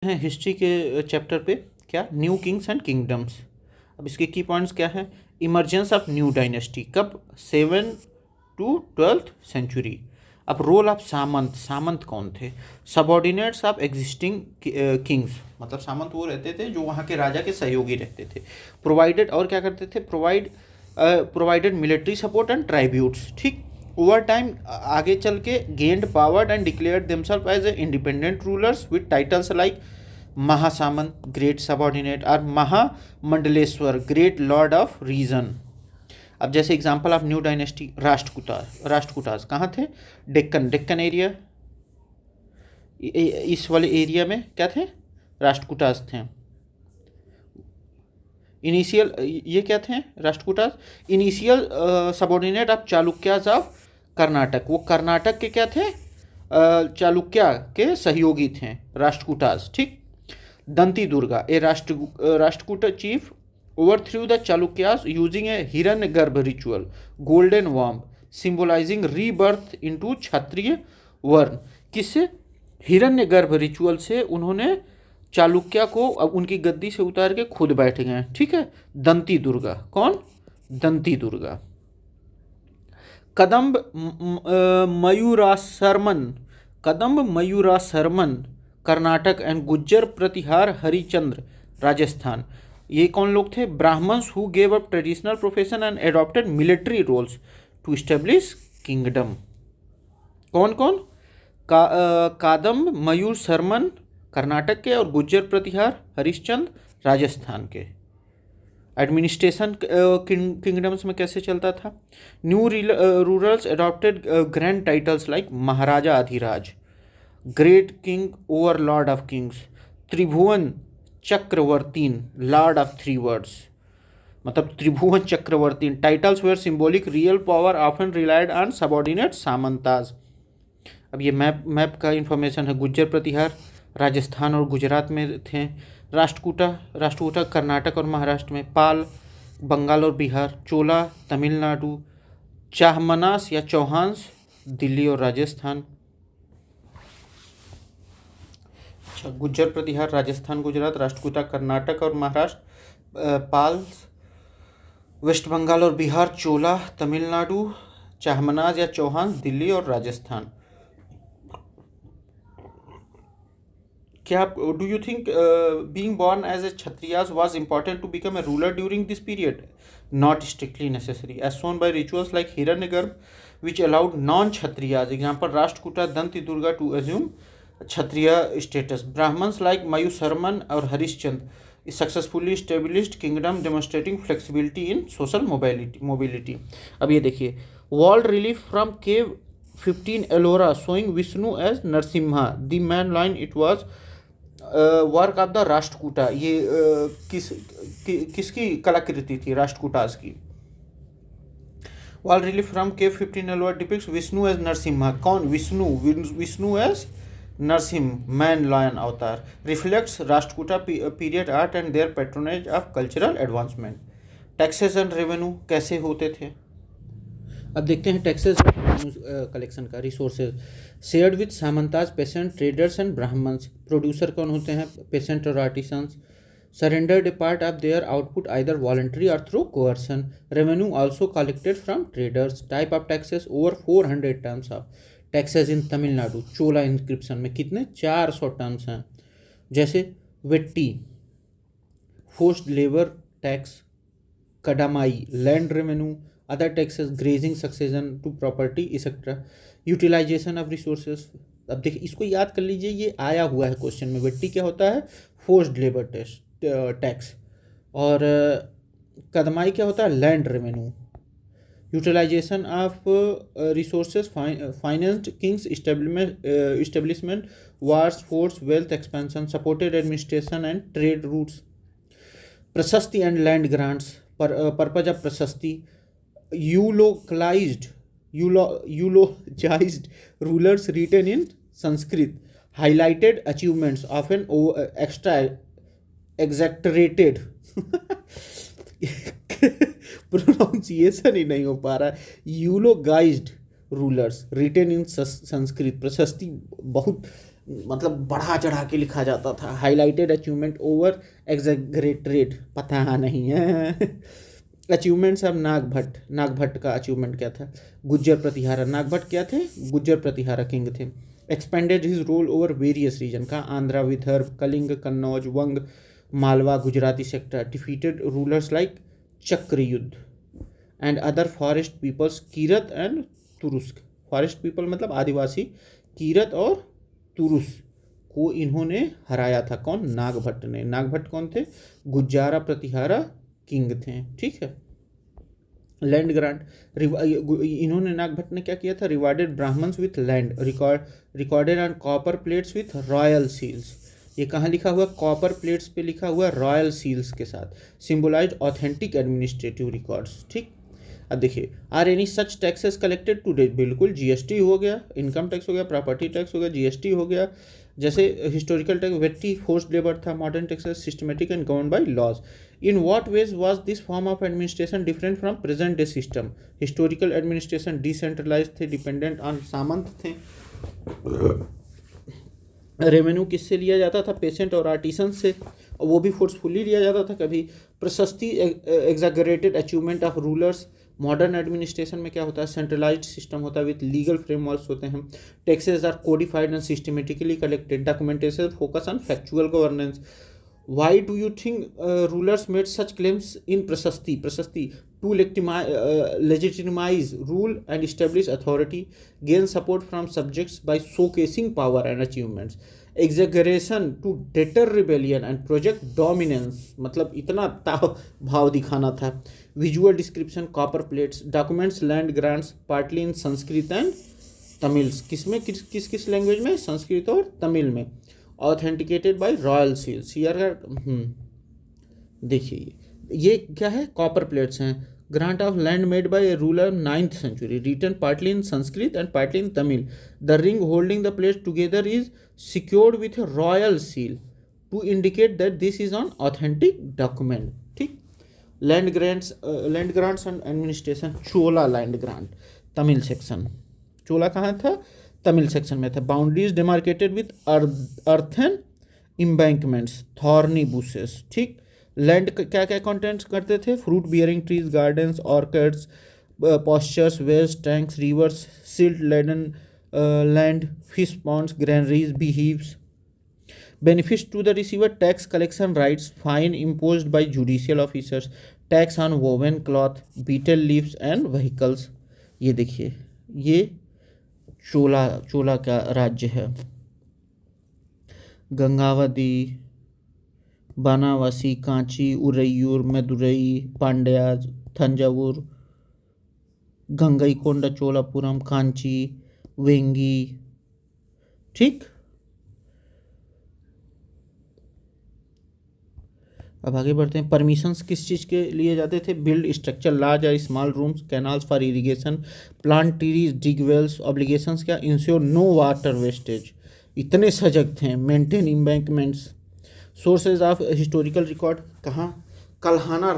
हैं हिस्ट्री के चैप्टर पे, क्या, न्यू किंग्स एंड किंगडम्स। अब इसके की पॉइंट्स क्या है? इमर्जेंस ऑफ न्यू डायनेस्टी कब? 7 to 12th सेंचुरी। अब रोल ऑफ सामंत, सामंत कौन थे? सबॉर्डिनेट्स ऑफ एग्जिस्टिंग किंग्स, मतलब सामंत वो रहते थे जो वहाँ के राजा के सहयोगी रहते थे। प्रोवाइडेड, और क्या करते थे? Provided military support and tributes, ठीक। ओवर टाइम आगे चल के gained power and declared themselves as a independent rulers with titles like Mahasamanta, great subordinate, और Mahamandaleshwar, great lord of region. अब जैसे example of new dynasty, Rashtrakutas कहाँ थे? डेक्कन एरिया, इस वाले एरिया में क्या थे? राष्ट्रकूटास थे। इनिशियल, ये क्या थे? Rashtrakutas initial subordinate of Chalukyas of Karnataka, वो कर्नाटक के क्या थे? चालुक्य के सहयोगी थे राष्ट्रकूटास, ठीक। Dantidurga, a Rashtrakuta chief overthrew the Chalukyas using a Hiranyagarbha ritual, golden worm, symbolizing rebirth into क्षत्रिय वर्ण। किससे? हिरण्यगर्भ रिचुअल से उन्होंने चालुक्य को अब उनकी गद्दी से उतार के खुद बैठ गए, ठीक है। दंती दुर्गा, कौन? दंती दुर्गा। कदम्ब मयूराशर्मन कर्नाटक एंड गुज्जर प्रतिहार हरिचंद्र राजस्थान। ये कौन लोग थे? Brahmans who gave up traditional profession and adopted military roles to establish kingdom. कौन कौन? कादम्ब मयूर शर्मन कर्नाटक के और गुज्जर प्रतिहार हरिश्चंद्र राजस्थान के। एडमिनिस्ट्रेशन किंगडम्स में कैसे चलता था? New rulers adopted grand titles like Maharaja Adhiraj, great king over lord of kings, Tribhuvan Chakravartin, lord of three words, मतलब Tribhuvan Chakravartin. Titles were symbolic, real power often relied on subordinate samantas. अब ये मैप का इंफॉर्मेशन है। गुज्जर प्रतिहार राजस्थान और गुजरात में थे। राष्ट्रकूटा कर्नाटक और महाराष्ट्र में। पाल बंगाल और बिहार। चोला तमिलनाडु। चाहमनास या चौहान्स दिल्ली और राजस्थान। गुज्जर प्रतिहार राजस्थान गुजरात, राष्ट्रकूटा कर्नाटक और महाराष्ट्र, पाल वेस्ट बंगाल और बिहार, चोला तमिलनाडु, चाहमनाज या चौहान दिल्ली और राजस्थान। क्या do you think being born as a Kshatriyas was important to become a ruler during this period? Not strictly necessary, as shown by rituals like Hiranyagarbha which allowed non-Kshatriyas, example Rashtrakuta Danti Durga, to assume Kshatriya status. Brahmins like Mayusharman or Harishchand successfully established kingdom demonstrating flexibility in social mobility. अब ये देखिए, walled relief from cave 15 Ellora showing Vishnu as Narasimha, the man lion it was work of the Rashtrakuta. ये किसकी कलाकृति थी? राष्ट्रकूटास की। Walled relief from cave 15 Ellora depicts Vishnu as Narasimha. कौन? Vishnu as Narasimha, man lion अवतार। Reflects Rashtrakuta period art and their patronage of cultural advancement. Taxes and revenue कैसे होते थे? अब देखते हैं टैक्सेस कलेक्शन का। Resources shared with samantas, peasant, traders and Brahmans. Producer कौन होते हैं? पेसेंट और artisans. Surrendered a part of their output either voluntary और through coercion. Revenue also collected from traders. Type of taxes over 400 terms of taxes in Tamil Nadu. Chola inscription में कितने? 400 terms हैं। जैसे vetti, forced labour tax, kadamai, land revenue, other taxes, grazing succession to property etcetera. Utilisation of resources. अब देखिए, इसको याद कर लीजिए, ये आया हुआ है क्वेश्चन में। वेट्टी क्या होता है? Forced labour tax. और कदमाई क्या होता है? Land revenue. Utilisation of resources financed kings establishment, wars, force, wealth expansion, supported administration and trade routes. Prashasti and land grants, purpose of prashasti. Eulogised rulers written in Sanskrit. Highlighted achievements often extra exaggerated pronunciation ही नहीं हो पा रहा है। Eulogised rulers written in Sanskrit. Prashasti बहुत मतलब बढ़ा चढ़ा के लिखा जाता था। हाईलाइटेड अचीवमेंट ओवर एग्जैगरेटेड, पता नहीं है। अचीवमेंट्स ऑफ नागभट्ट, नागभट्ट का अचीवमेंट क्या था? गुज्जर प्रतिहारा, नागभट्ट क्या थे? गुज्जर प्रतिहारा किंग थे। Expanded his role over various region का, Andhra, Vidarbha, Kalinga, Kannauj, Vanga, Malwa, Gujarati sector. Defeated rulers like Chakrayudha and other forest peoples, Kirat and Turushka. Forest people मतलब आदिवासी, कीरत और तुरुस को इन्होंने हराया था। कौन? नागभट्ट ने। नागभट्ट कौन थे? गुज्जारा प्रतिहारा किंग थे। ठीक है। लैंड ग्रांट, इन्होंने नागभट्ट ने क्या किया था? Rewarded Brahmans with land, recorded on copper plates with royal seals. ये कहाँ लिखा हुआ? कॉपर प्लेट्स पे लिखा हुआ रॉयल सील्स के साथ। Symbolise authentic administrative records. ठीक। अब देखिए, are any such taxes collected today? बिल्कुल, जीएसटी हो गया, इनकम टैक्स हो गया, प्रॉपर्टी टैक्स हो गया, जीएसटी हो गया। जैसे historical tax vetti forced labour था, modern taxes systematic and govern by laws. In what ways was this form of administration different from present day system? Historical administration decentralise थे, dependent on samanta थे। Revenue किससे लिया जाता था? पेशेंट और artisan से, और वो भी फोर्सफुली लिया जाता था कभी। प्रशस्ति, exaggerated achievement of rulers. Modern administration में क्या होता है? सेंट्रलाइज्ड सिस्टम होता है विथ लीगल फ्रेमवर्क्स होते हैं। Taxes are codified and systematically collected. Documentation focus on factual governance. Why do you think rulers made such claims in prashasti? Prashasti to legitimize rule and establish authority, gain support from subjects by showcasing power and achievements. Exaggeration to deter rebellion and project dominance, मतलब इतना भाव दिखाना था। Visual description, copper plates, documents, land grants, partly in Sanskrit and Tamil. किस किस language में? संस्कृत और तमिल में। Authenticated by royal seals. देखिए ये क्या है? कॉपर प्लेट्स हैं। Grant of land made by a ruler 9th century, written partly in Sanskrit and partly in Tamil. The ring holding the plates together is secured with a royal seal to indicate that this is an authentic document. ठीक। Land grants and administration, Chola land grant, Tamil section. Chola कहाँ था? Tamil section में था। Boundaries demarcated with earthen embankments, thorny bushes. ठीक। Land क्या क्या contents करते थे? Fruit bearing trees, gardens, orchids, pastures, wells, tanks, rivers, silt laden land, fish ponds, granaries, beehives. Benefits to the receiver, tax collection rights, fine imposed by judicial officers, tax on woven cloth, betel leaves and vehicles. ये देखिए, ये चोला का राज्य है। गंगावती, बानावासी, कांची, उरैयूर, मदुरई, पांड्याज, थंजावुर, गंगईकोंडा, चोलापुरम, कांची, वेंगी। ठीक। अब आगे बढ़ते हैं। परमिशंस किस चीज़ के लिए जाते थे? बिल्ड स्ट्रक्चर लार्ज और small rooms, canals for irrigation, plant trees, dig wells. Obligations क्या? इंश्योर नो वाटर वेस्टेज, इतने सजग थे। Maintain embankments. Sources of historical record कहाँ? कल्हाना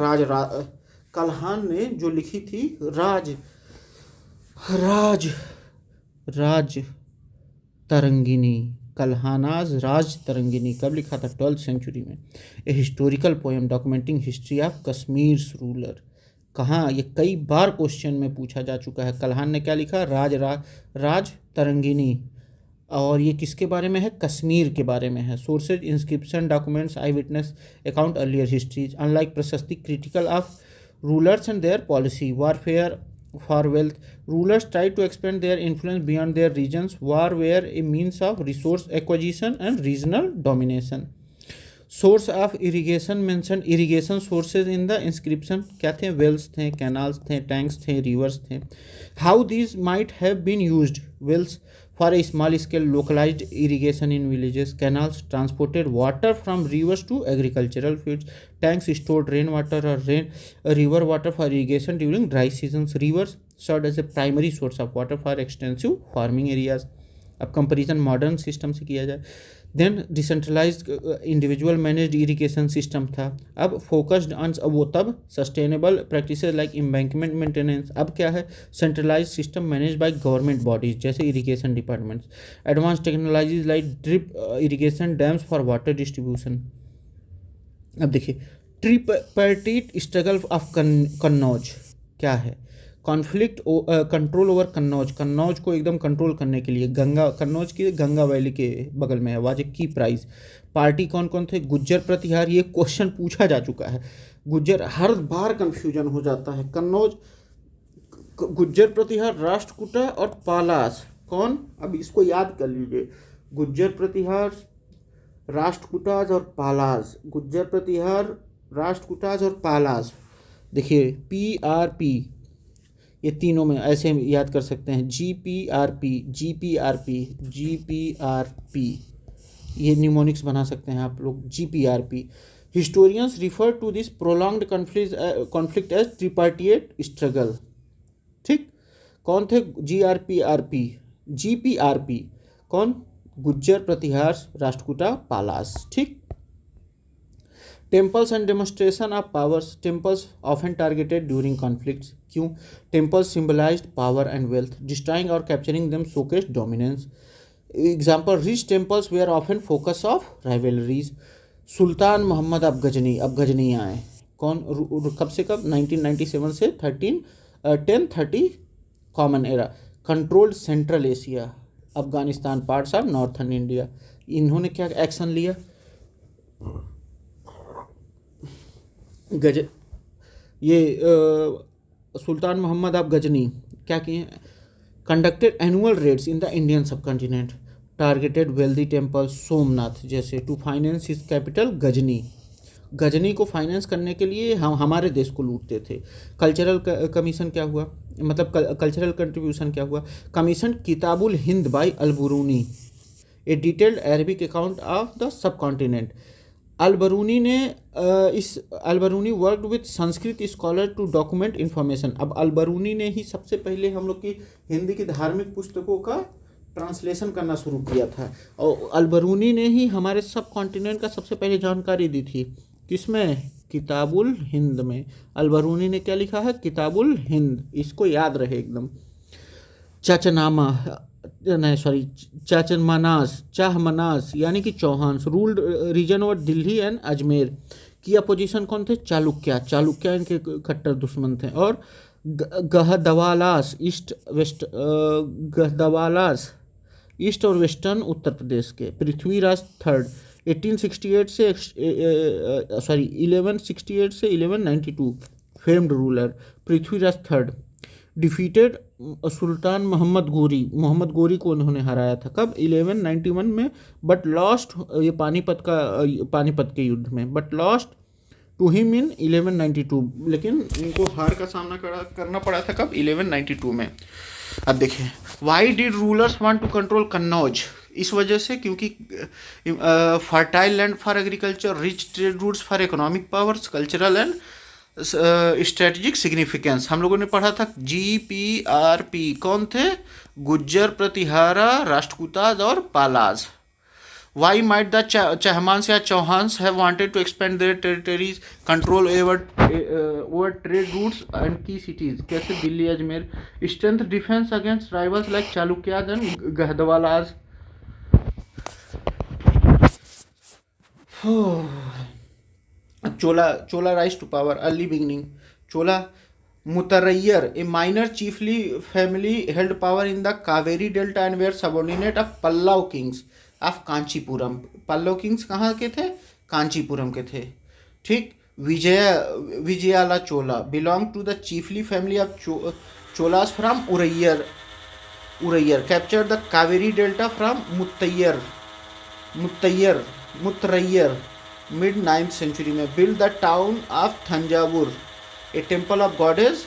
कल्हान ने जो लिखी थी राज तरंगिनी, कल्हानाज राज तरंगिनी। कब लिखा था? 12th century में। A historical poem documenting history of Kashmir ruler. कहाँ? ये कई बार क्वेश्चन में पूछा जा चुका है। कल्हान ने क्या लिखा? राज तरंगिनी। और ये किसके बारे में है? कश्मीर के बारे में है। Sources, inscription, documents, eye witness account, earlier histories. Unlike prashasti, critical of rulers and their policy, warfare for wealth. Rulers try to expand their influence beyond their regions, war were a means of resource acquisition and regional domination. Source of irrigation mention, irrigation sources in the inscription क्या थे? Wales थे, canals थे, tanks थे, rivers थे। How these might have been used? Wells for a small scale localized irrigation in villages, canals transported water from rivers to agricultural fields, tanks stored rainwater or river water for irrigation during dry seasons, rivers served as a primary source of water for extensive farming areas, अब comparison modern system से किया जाए। Then decentralised individual managed irrigation system था। अब focused on, अब वो तब sustainable practices like embankment maintenance. अब क्या है, centralised system manage by government bodies जैसे irrigation departments. Advance technologies like drip irrigation, dams for water distribution. अब देखिए, ट्रिपार्टीट स्ट्रगल ऑफ कन्नौज क्या है, conflict control over Kannauj, Kannauj को एकदम कंट्रोल करने के लिए, गंगा, कन्नौज की गंगा वैली के बगल में है, वाज ए की प्राइज। पार्टी कौन कौन थे, गुज्जर प्रतिहार, ये क्वेश्चन पूछा जा चुका है, गुज्जर हर बार कंफ्यूजन हो जाता है। कन्नौज, गुज्जर प्रतिहार, राष्ट्रकूटा और पालास, कौन, अब इसको याद कर लीजिए, गुज्जर प्रतिहार, राष्ट्रकूटाज और पालास, गुज्जर प्रतिहार, राष्ट्रकूटाज और पालास। देखिए PRP, ये तीनों में ऐसे याद कर सकते हैं, GPRP, GPRP, GPRP, ये निमोनिक्स बना सकते हैं आप लोग, GPRP। Historians refer to this prolonged conflict as tripartite struggle. ठीक, कौन थे, GPRP, कौन, गुज्जर प्रतिहार, राष्ट्रकूटा, पालास। ठीक, temples and demonstration of powers, temples often targeted during conflicts. क्यों, temples symbolised power and wealth, destroying और capturing them showcased dominance. Example, rich temples were often focus of rivalries. सुल्तान मोहम्मद अब गजनी आए, कौन, कब से कब, 1997 से 1030 common era. Controlled central Asia, Afghanistan, parts of northern India. इन्होंने क्या एक्शन लिया, सुल्तान मोहम्मद अब गजनी क्या किए, conducted annual raids in the Indian subcontinent, targeted wealthy temple Somnath जैसे, to finance his capital Ghazni. Ghazni को फाइनेंस करने के लिए हम हमारे देश को लूटते थे। कल्चरल कमीशन क्या हुआ, मतलब कल्चरल कंट्रीब्यूशन क्या हुआ, commission Kitabul Hind by Alberuni, a detailed Arabic account of the subcontinent. Alberuni worked with Sanskrit scholar to document information. अब अलबरूनी ने ही सबसे पहले हम लोग की हिंदी की धार्मिक पुस्तकों का ट्रांसलेशन करना शुरू किया था, और अलबरूनी ने ही हमारे सब कॉन्टिनेंट का सबसे पहले जानकारी दी थी, किसमें, किताबुल हिंद में। अलबरूनी ने क्या लिखा है, किताबुल हिंद, इसको याद रहे एकदम। चाहमनास यानी कि Chauhans, ruled region over Delhi and Ajmer. की अपोजिशन कौन थे, चालुक्या इनके कट्टर दुश्मन थे। और गहदवालास ईस्ट और वेस्टर्न उत्तर प्रदेश के। पृथ्वीराज थर्ड 1168 से 1192 famed ruler. Prithviraj third defeated सुल्तान मोहम्मद गोरी को उन्होंने हराया था, कब, 1191 में, बट लॉस्ट, ये पानीपत के युद्ध में, but lost to him in 1192, लेकिन इनको हार का सामना करना पड़ा था, कब, 1192 में। अब देखिए, why did rulers want to control Kannauj, इस वजह से क्योंकि fertile land for agriculture, rich trade routes for economic powers, cultural and strategic significance. हम लोगों ने पढ़ा था GPRP, कौन थे, गुज्जर प्रतिहारा, राष्ट्रकूटाज और Palas. Why might the Chahamanas या Chauhans have wanted to expand their territories, control over trade routes and key cities, कैसे, Delhi, Ajmer. Strength defence against rivals like Chalukyas and Gahadavalas. Chola rise to power, early beginning. Chola Muttaraiyar, a minor chiefly family held power in the Kaveri delta and were subordinate of Pallava kings of Kanchipuram. Pallava kings कहाँ के थे, कांचीपुरम के थे। ठीक, विजयाला Chola belong to the chiefly family of Cholas from Uraiyur, capture the Kaveri delta from Muttaraiyar mid 9th century में। Build the town of Thanjavur, a temple of goddess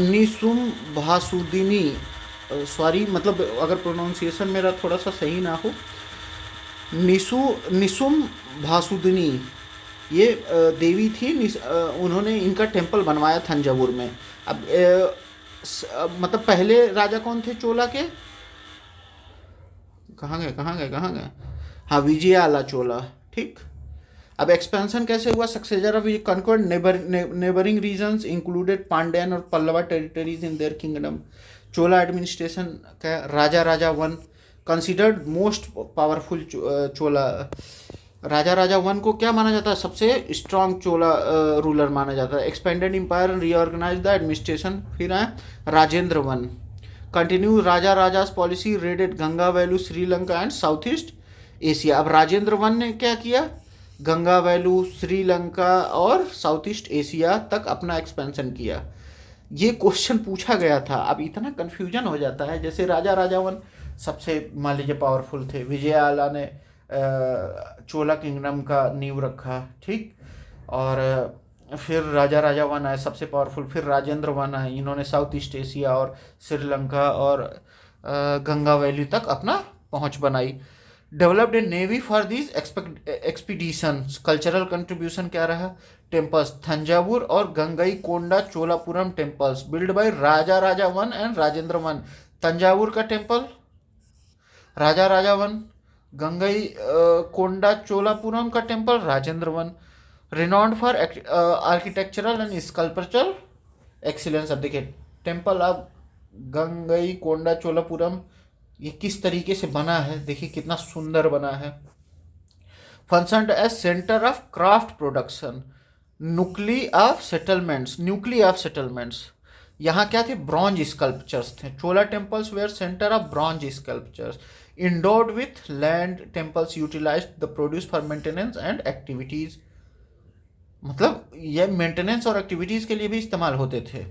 Nisumbhasudini, sorry मतलब अगर pronunciation मेरा थोड़ा सा सही ना हो, निसुम भासुदिनी, ये देवी थी, उन्होंने इनका टेम्पल बनवाया थंजावुर में। अब मतलब पहले राजा कौन थे चोला के, कहाँ गए, हाँ, विजयाला चोला। ठीक, अब एक्सपेंशन कैसे हुआ, successor of conquered neighbouring regions included Pandyan और Pallava territories in their kingdom. Chola administration का Raja Raja one considered most powerful Chola. Raja Raja one को क्या माना जाता है, सबसे स्ट्रांग चोला रूलर माना जाता है। Expanded empire reorganise the administration. फिर है Rajendra one, continue Rajaraja's policy, raided Ganga valley, Sri Lanka and south east Asia. अब राजेंद्र वन ने क्या किया, गंगा वैल्यू, श्रीलंका और साउथ ईस्ट एशिया तक अपना एक्सपेंशन किया। ये क्वेश्चन पूछा गया था। अब इतना कन्फ्यूजन हो जाता है, जैसे राजा राजावन सबसे मान लीजिए पावरफुल थे, विजयाला ने चोला किंगडम का नींव रखा, ठीक, और फिर राजा राजा वन आए सबसे पावरफुल, फिर राजेंद्र वन आए, इन्होंने साउथ ईस्ट एशिया और श्रीलंका और गंगा वैली तक अपना पहुंच बनाई। Developed a navy for this expeditions. Cultural contribution क्या रहा, टेम्पल्स, थंजावुर और Gangai Konda Cholapuram temples build by Raja Raja one and Rajendra one. Thanjavur का टेम्पल राजा राजा वन, गंगई कोंडा चोलापुरम का temple Rajendra one. Renowned for architectural and sculptural excellence. अब देखिए टेम्पल अब गंगई कोंडा चोलापुरम ये किस तरीके से बना है, देखिए कितना सुंदर बना है। Functioned as centre of craft production. Nuclei of settlements. यहाँ क्या थे, ब्रॉन्ज स्कल्पचर्स थे। Chola temples were centre of bronze sculptures. Endowed with land temples utilised the produce for maintenance and activities. मतलब ये मेंटेनेंस और एक्टिविटीज के लिए भी इस्तेमाल होते थे।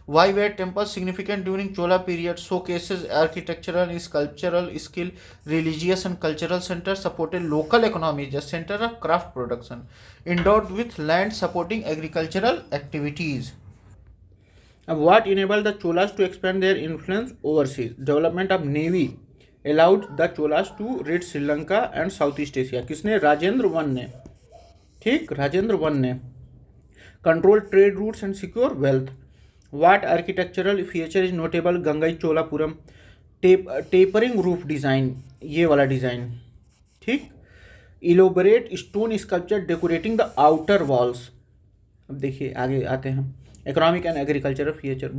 Why were temples significant during Chola period? Showcases architectural and sculptural skill. Religious and cultural centers supported local economies, the center of craft production. Endowed with land supporting agricultural activities. What enabled the Cholas to expand their influence overseas? Development of navy allowed the Cholas to rid Sri Lanka and Southeast Asia. किसने, Rajendra one ने, ठीक, Rajendra one ने। Control trade routes and secure wealth. What architectural feature is notable? Gangai Cholapuram, tapering roof design, ये वाला design, ठीक। Elaborate stone sculpture decorating the outer walls. अब देखिए आगे आते हैं। Economic and agricultural feature,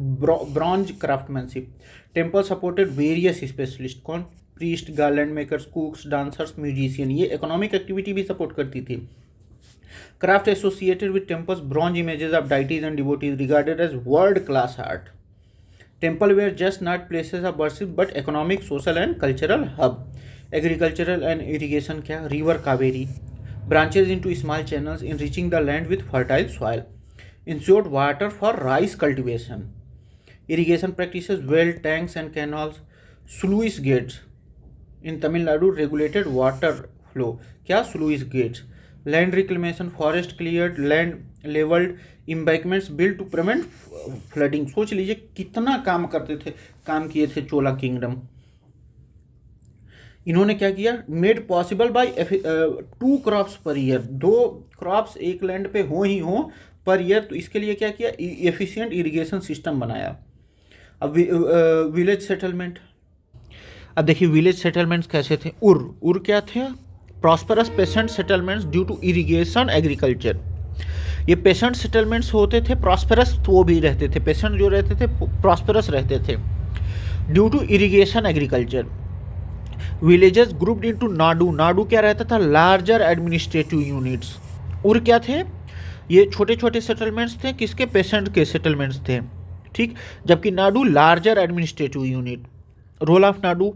bronze craftsmanship. Temple supported various specialist, कौन, priest, garland makers, cooks, dancers, musician, ये इकोनॉमिक एक्टिविटी भी सपोर्ट करती थी। Craft associated with temples, bronze images of deities and devotees regarded as world-class art. Temple were just not places of worship but economic, social and cultural hub. Agricultural and irrigation क्या, river Kaveri branches into small channels enriching the land with fertile soil. Ensured water for rice cultivation. Irrigation practices, well tanks and canals. Sluice gates in Tamil Nadu regulated water flow. क्या, sluice gates. Land reclamation, forest cleared, land leveled, embankments built to prevent flooding. सोच लीजिए कितना काम किए थे चोला kingdom. इन्होंने क्या किया, made possible by 2 crops per year, 2 crops एक लैंड पे हो पर ईयर, तो इसके लिए क्या किया, एफिशिएंट इरिगेशन सिस्टम बनाया। अब विलेज सेटलमेंट, अब देखिए विलेज सेटलमेंट्स कैसे थे। उर क्या थे, prosperous peasant settlements due to irrigation agriculture. ये पेसेंट सेटलमेंट्स होते थे प्रॉस्परस, तो वो भी रहते थे, पेसेंट जो रहते थे प्रॉस्परस रहते थे, due to irrigation agriculture. Villages grouped into nadu, nadu क्या रहता था, लार्जर एडमिनिस्ट्रेटिव यूनिट्स। उर क्या थे, ये छोटे छोटे सेटलमेंट्स थे, किसके, पेसेंट के सेटलमेंट्स थे, ठीक, जबकि nadu larger administrative unit. Role of nadu,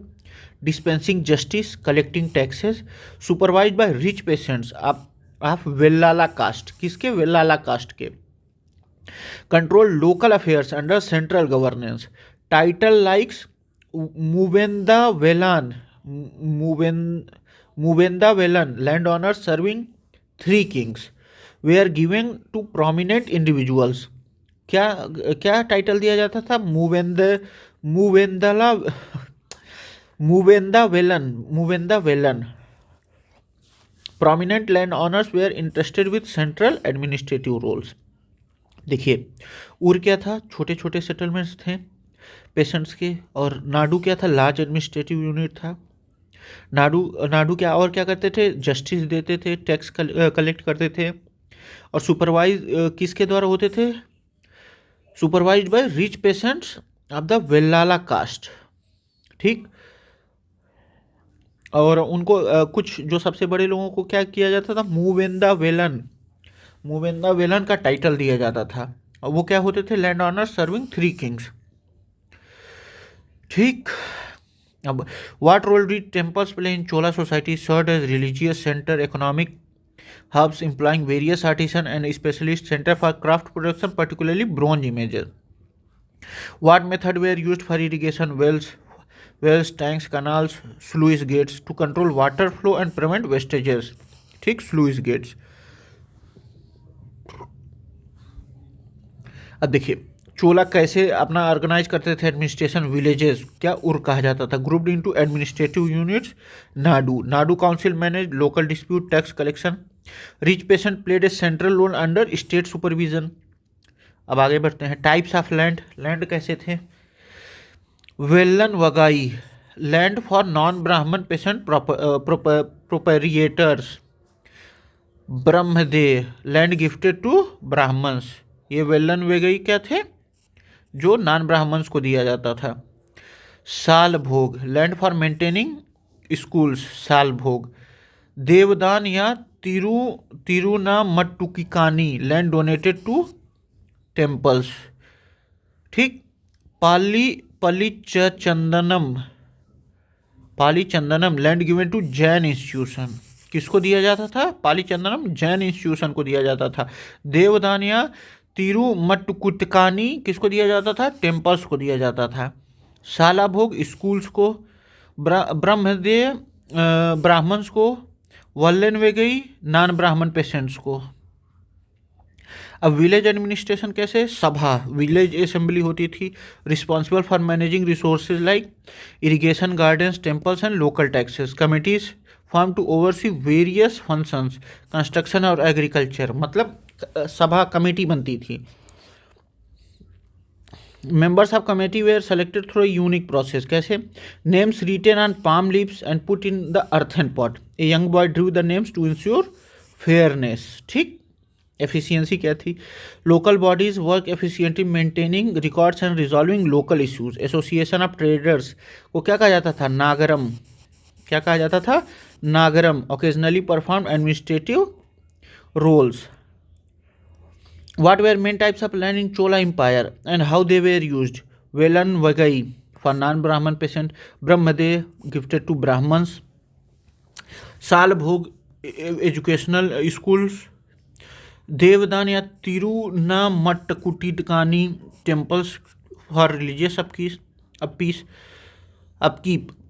dispensing justice, collecting taxes, supervised by rich peasants of Vellala caste, किसके, वेल्लाला कास्ट के। control local affairs under central governance. Title likes Muvenda Velan landowners serving 3 kings were given to prominent individuals. क्या title दिया जाता था, Muvenda Velan. Prominent landowners were entrusted with central administrative roles. देखिए उर क्या था, छोटे छोटे सेटलमेंट्स थे पेशेंट्स के, और नाडू क्या था, लार्ज एडमिनिस्ट्रेटिव यूनिट था। नाडू नाडू क्या करते थे, जस्टिस देते थे, टैक्स कलेक्ट करते थे, और सुपरवाइज किसके द्वारा होते थे, supervised by rich peasants of the Vellala caste. ठीक, और उनको कुछ जो सबसे बड़े लोगों को क्या किया जाता था, मूवेंदा वेलन का टाइटल दिया जाता था, और वो क्या होते थे, लैंड ऑनर सर्विंग 3 किंग्स। ठीक, अब what role did temples play in Chola society, serve as religious centre, economic hubs employing various artisan and specialist, center for craft production, particularly bronze images. What method were used for irrigation, wells, tanks, canals, sluice gates to control water flow and prevent wastages? ठीक, sluice gates। अब देखिए चोला कैसे अपना organise करते थे administration, villages क्या उर कहा जाता था, grouped into administrative units, Nadu council manage local dispute, tax collection, rich peasant played a central role under state supervision. अब आगे बढ़ते हैं, टाइप्स ऑफ लैंड कैसे थे, Vellan vagai, land for non Brahmin peasant proprietors, Brahmadeya, land gifted to Brahmins. ये वेलन वगई क्या थे, जो नॉन ब्राह्मण्स को दिया जाता था। साल भोग, लैंड फॉर मेंटेनिंग स्कूल्स, साल भोग। देवदान या Tirunamattukkani, land donated to temples. ठीक, Pallichchandam, land given to Jain institution, किसको दिया जाता था, पालीचंदनम जैन इंस्टीट्यूशन को दिया जाता था। देवदान या तिरुमट्टुकुटकानी किसको दिया जाता था, टेम्पल्स को दिया जाता था। सालाभोग स्कूल्स को, ब्रह्मदेव ब्राह्मण्स को, वल्लन वेगई नॉन ब्राह्मण पेशेंट्स को। अब विलेज एडमिनिस्ट्रेशन कैसे, सभा, विलेज असेंबली होती थी, responsible for managing resources like irrigation, gardens, temples and local taxes. Committees form to oversee various functions, construction और एग्रीकल्चर, मतलब सभा कमेटी बनती थी। Members of committee were selected through a unique process. कैसे, names written on palm leaves and put in the earthen pot. A young boy drew the names to ensure fairness. ठीक, efficiency क्या थी, local bodies work efficiently maintaining records and resolving local issues. Association of traders को क्या कहा जाता था, नागरम, क्या कहा जाता था, नागरम। Occasionally performed administrative roles. What were main types of land in Chola Empire and how they were used? Velan Vagai for non-Brahman peasant, Brahmadev gifted to Brahmans, Salbhog educational schools, Devdan या Tirunamattukkani temples for religious upkeep,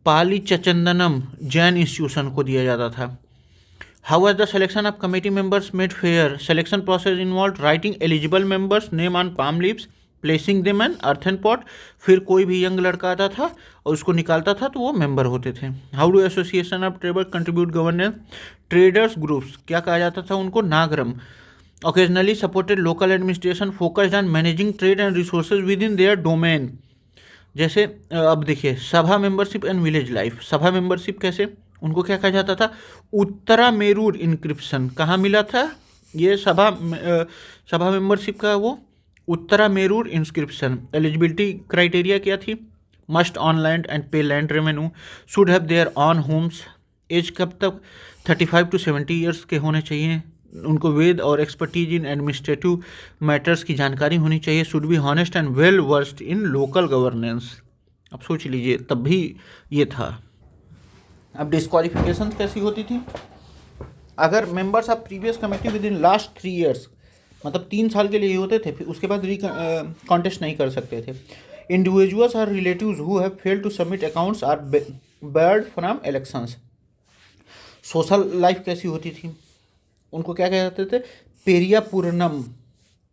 Pallichchandam Jain institution को दिया जाता था। How was the selection of committee members made fair? Selection process involved writing eligible members' name on palm leaves, placing them in earthen pot. फिर कोई भी young लड़का आता था और उसको निकालता था तो वो मेंबर होते थे। How do association of traders contribute governance? Traders groups क्या कहा जाता था उनको, नागरम। Occasionally supported local administration focused on managing trade and resources within their domain. जैसे अब देखिए सभा मेंबरशिप एंड विलेज लाइफ। सभा मेंबरशिप कैसे, उनको क्या कहा जाता था, उत्तरा मेरूर इंक्रिप्शन। कहाँ मिला था ये सभा मेंबरशिप का, वो Uttaramerur inscription. Eligibility criteria क्या थी, must own land and pay land revenue, should have their own homes, as कब तक 35 to 70 ईयर्स के होने चाहिए, उनको वेद और एक्सपर्टीज इन एडमिनिस्ट्रेटिव मैटर्स की जानकारी होनी चाहिए, should be honest and well versed in local governance. अब सोच लीजिए तब भी ये था। अब डिस्क्वालिफिकेशन कैसी होती थी, अगर members of previous committee with in last 3 years, मतलब 3 साल के लिए होते थे, फिर उसके बाद कॉन्टेस्ट नहीं कर सकते थे। इंडिविजुअल्स और relatives who have failed to submit accounts are barred from elections. Social life कैसी होती थी, उनको क्या कहते थे,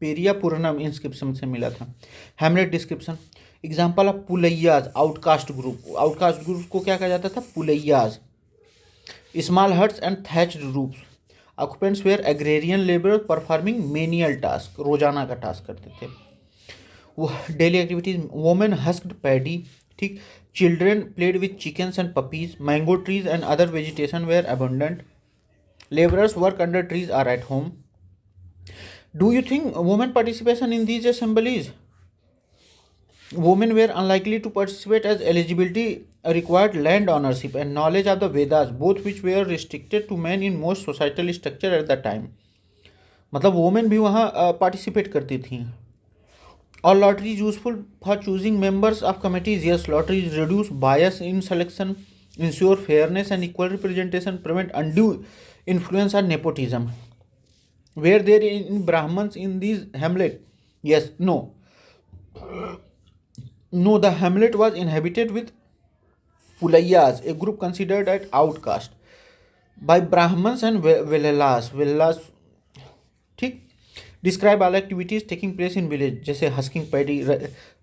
पेरियापुरनम इंस्क्रिप्शन से मिला था। Hamlet description, example of Pulaiyas, outcaste group को क्या कहा जाता था, Pulaiyas. Small huts and thatched roofs, occupants were agrarian labour performing menial task, रोजाना का टास्क करते थे। वो daily activities, women husked paddy, ठीक, Children played with chickens and puppies. Mango trees and other vegetation were abundant. Laborers work under trees or at home. Do you think women participation in these assemblies? Women were unlikely to participate as eligibility required land ownership and knowledge of the Vedas, both which were restricted to men in most societal structure at the time. मतलब women भी वहाँ participate करती थी. Or lottery is useful for choosing members of committees? Yes, lottery is reduce bias in selection, ensure fairness and equal representation, prevent undue influence or nepotism. Were there in Brahmins in these hamlet? Yes, no. No, the hamlet was inhabited with Pulayas, a group considered as outcast by Brahmins and Velas. Velas, ठीक. Describe all activities taking place in village, जैसे husking paddy,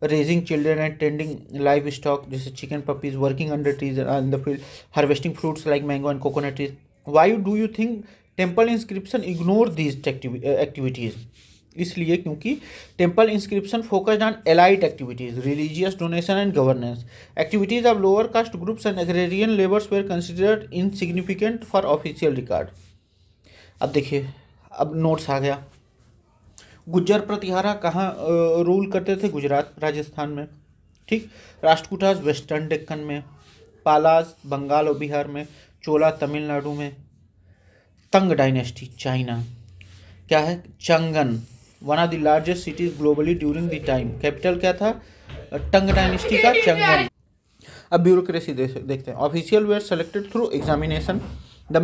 raising children and tending livestock, जैसे chicken puppies, working under trees in the field, harvesting fruits like mango and coconut trees. Why do you think temple inscription ignore these activities? इसलिए क्योंकि temple inscription focused on elite activities, religious donation and governance. Activities of lower caste groups and agrarian labours were considered insignificant for official record. अब देखिए, अब notes आ गया. गुज्जर प्रतिहारा कहाँ rule करते थे? गुजरात राजस्थान में. ठीक. राष्ट्रकूटास वेस्टर्न डेक्कन में, पालास बंगाल और बिहार में, चोला तमिलनाडु में, तंग डायनेस्टी चाइना. क्या है? Changan, one of the largest cities globally during the time. Capital क्या था? टंग डायनेस्टी का चंगन. अब ब्यूरोक्रेसी देखते हैं. Official were selected through examination. The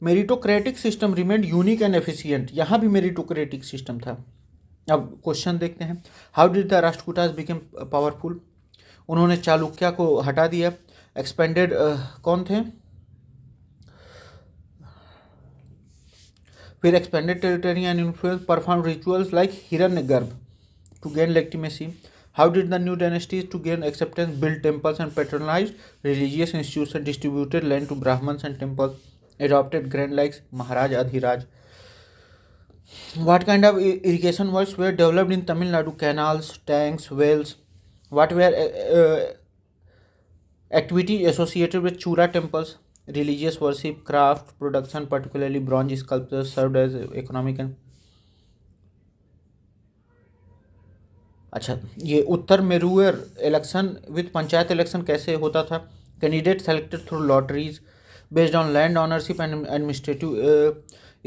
meritocratic system remained unique and efficient. यहाँ भी मेरिटोक्रेटिक सिस्टम था. अब क्वेश्चन देखते हैं. How did the Rashtrakutas became powerful? उन्होंने चालुक्य को हटा दिया. एक्सपेंडेड कौन थे? फिर expanded territory and influence, perform rituals like Hiranyagarbha to gain legitimacy. How did the new dynasties to gain acceptance? Build temples and patronized religious institution, distributed land to Brahmins and temples, adopted grand like Maharaj Adhiraj. What kind of irrigation works were developed in Tamil Nadu? Canals, tanks, wells. What were activities associated with Chura temples? Religious worship, craft, production, particularly bronze sculptures served as economic and. अच्छा, ये Uttara Merur election with panchayat election कैसे होता था? Candidate selected through lotteries based on land ownership and administrative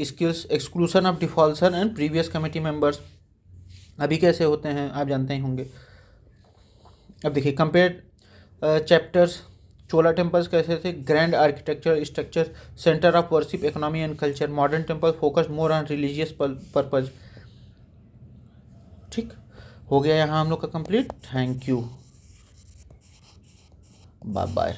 skills, exclusion of defaulter and previous committee members. अभी कैसे होते हैं आप जानते ही होंगे. अब देखिए, कंपेयर चैप्टर्स. चोला टेम्पल्स कैसे थे? Grand architecture structure, centre of worship, economy and culture. Modern temple focus more on religious purpose. ठीक हो गया यहाँ हम लोग का complete. Thank you, bye bye.